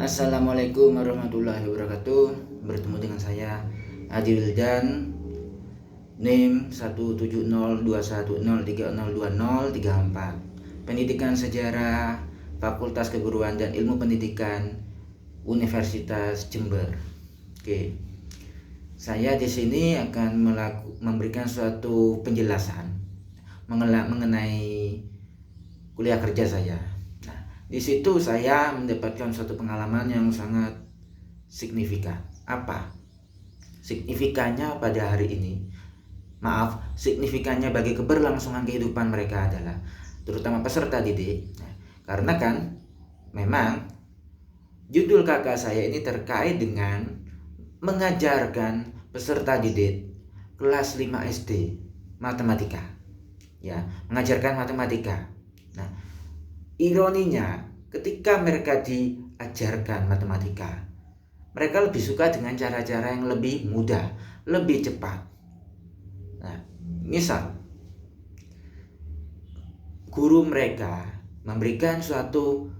Assalamualaikum warahmatullahi wabarakatuh. Bertemu dengan saya Adi Wildan, NIM 1702103002034, Pendidikan Sejarah Fakultas Keguruan dan Ilmu Pendidikan Universitas Jember. Oke. Saya di sini akan memberikan suatu penjelasan mengenai kuliah kerja saya. Di situ saya mendapatkan suatu pengalaman yang sangat signifikan. Apa signifikannya pada hari ini? Signifikannya bagi keberlangsungan kehidupan mereka adalah, terutama peserta didik. Karena kan memang judul kakak saya ini terkait dengan mengajarkan peserta didik kelas 5 SD matematika. Ya, mengajarkan matematika. Nah, ironinya, ketika mereka diajarkan matematika, mereka lebih suka dengan cara-cara yang lebih mudah, lebih cepat. Nah, misal guru mereka memberikan suatu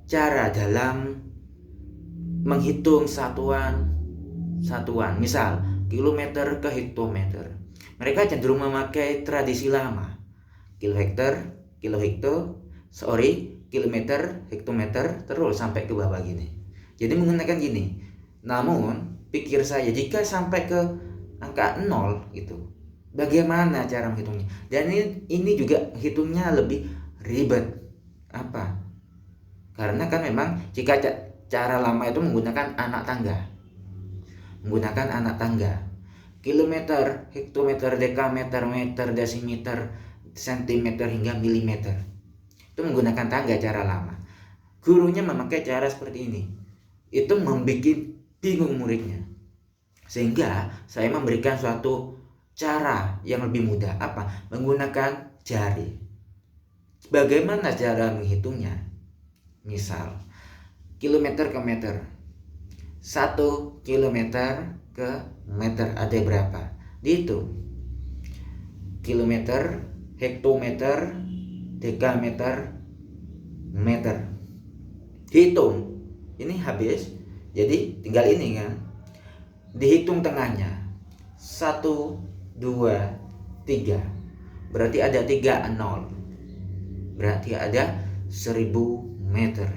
cara dalam menghitung satuan, misal kilometer ke hektometer. Mereka cenderung memakai tradisi lama, kilometer, kilometer, hektometer, terus sampai ke bawah gini. Jadi menggunakan gini. Namun pikir saya, jika sampai ke angka 0 gitu, bagaimana cara menghitungnya? Dan ini juga hitungnya lebih ribet. Apa? Karena kan memang jika cara lama itu menggunakan anak tangga. Kilometer, hektometer, dekameter, meter, desimeter, sentimeter hingga milimeter. Itu menggunakan tangga cara lama. Gurunya memakai cara seperti ini. Itu membuat bingung muridnya. Sehingga saya memberikan suatu cara yang lebih mudah. Apa? Menggunakan jari. Bagaimana cara menghitungnya? Misal, kilometer ke meter. 1 kilometer ke meter ada berapa? Dihitung. Kilometer, hektometer, dekameter, meter. Hitung. Ini habis. Jadi tinggal ini kan. Dihitung tengahnya. 1, 2, 3. Berarti ada 3 nol. Berarti ada 1000 meter.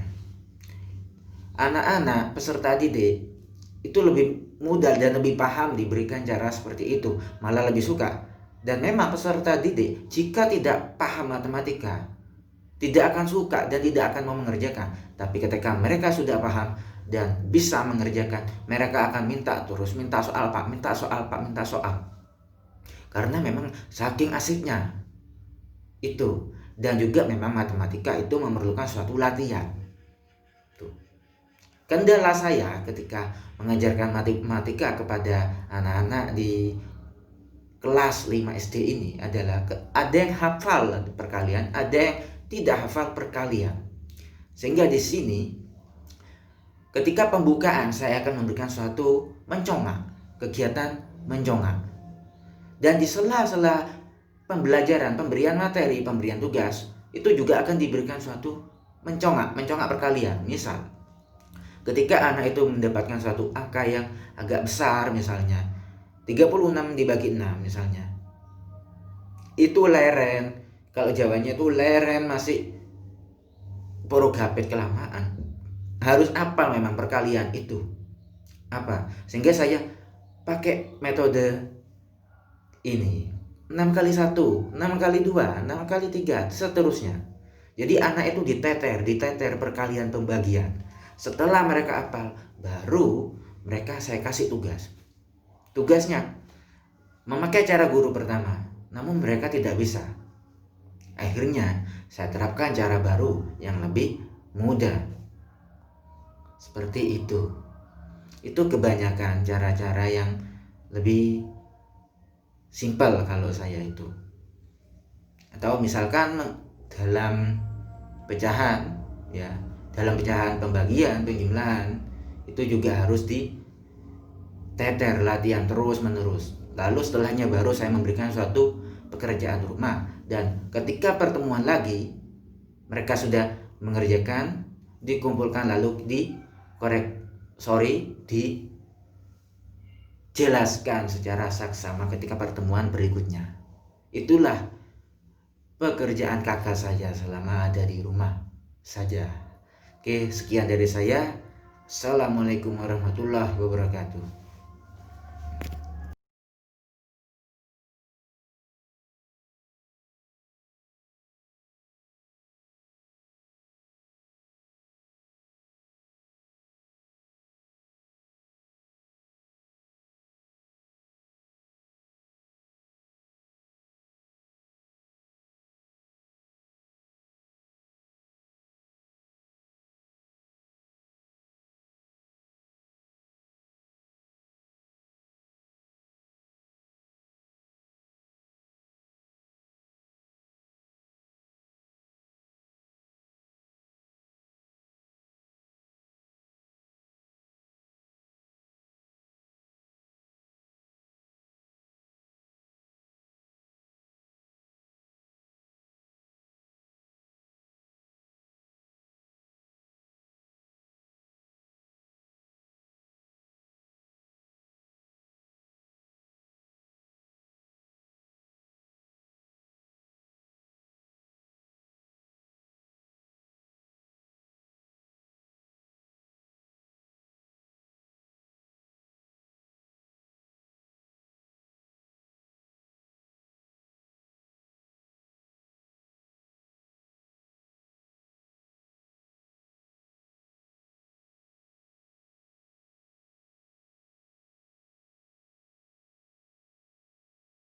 Anak-anak peserta didik itu lebih mudah dan lebih paham diberikan cara seperti itu, malah lebih suka. Dan memang peserta didik jika tidak paham matematika tidak akan suka dan tidak akan mau mengerjakan. Tapi ketika mereka sudah paham dan bisa mengerjakan, mereka akan minta soal pak, minta soal. Karena memang saking asiknya itu. Dan juga memang matematika itu memerlukan suatu latihan. Tuh. Kendala saya ketika mengajarkan matematika kepada anak-anak di kelas 5 SD ini adalah ada yang hafal perkalian, ada yang tidak hafal perkalian. Sehingga di sini ketika pembukaan saya akan memberikan suatu kegiatan mencongak. Dan di sela-sela pemberian materi, pemberian tugas, itu juga akan diberikan suatu mencongak perkalian. Misal, ketika anak itu mendapatkan suatu angka yang agak besar, misalnya 36 dibagi 6 misalnya, itu leren. Kalau Jawanya itu leren, masih porogapit kelamaan. Harus apa memang perkalian itu apa, sehingga saya pakai metode ini, 6 kali 1, 6 kali 2, 6 kali 3, seterusnya. Jadi anak itu diteter perkalian pembagian. Setelah mereka hafal, baru mereka saya kasih tugas. Tugasnya memakai cara guru pertama, namun mereka tidak bisa. Akhirnya saya terapkan cara baru yang lebih mudah. Seperti itu. Itu kebanyakan cara-cara yang lebih simpel kalau saya itu. Atau misalkan dalam pecahan, ya, dalam pecahan pembagian, penjumlahan, itu juga harus diteter, latihan terus menerus. Lalu setelahnya baru saya memberikan suatu pekerjaan rumah. Dan ketika pertemuan lagi, mereka sudah mengerjakan, dikumpulkan lalu dijelaskan secara saksama ketika pertemuan berikutnya. Itulah pekerjaan kakak saya selama ada di rumah saja. Oke, sekian dari saya. Assalamualaikum warahmatullahi wabarakatuh.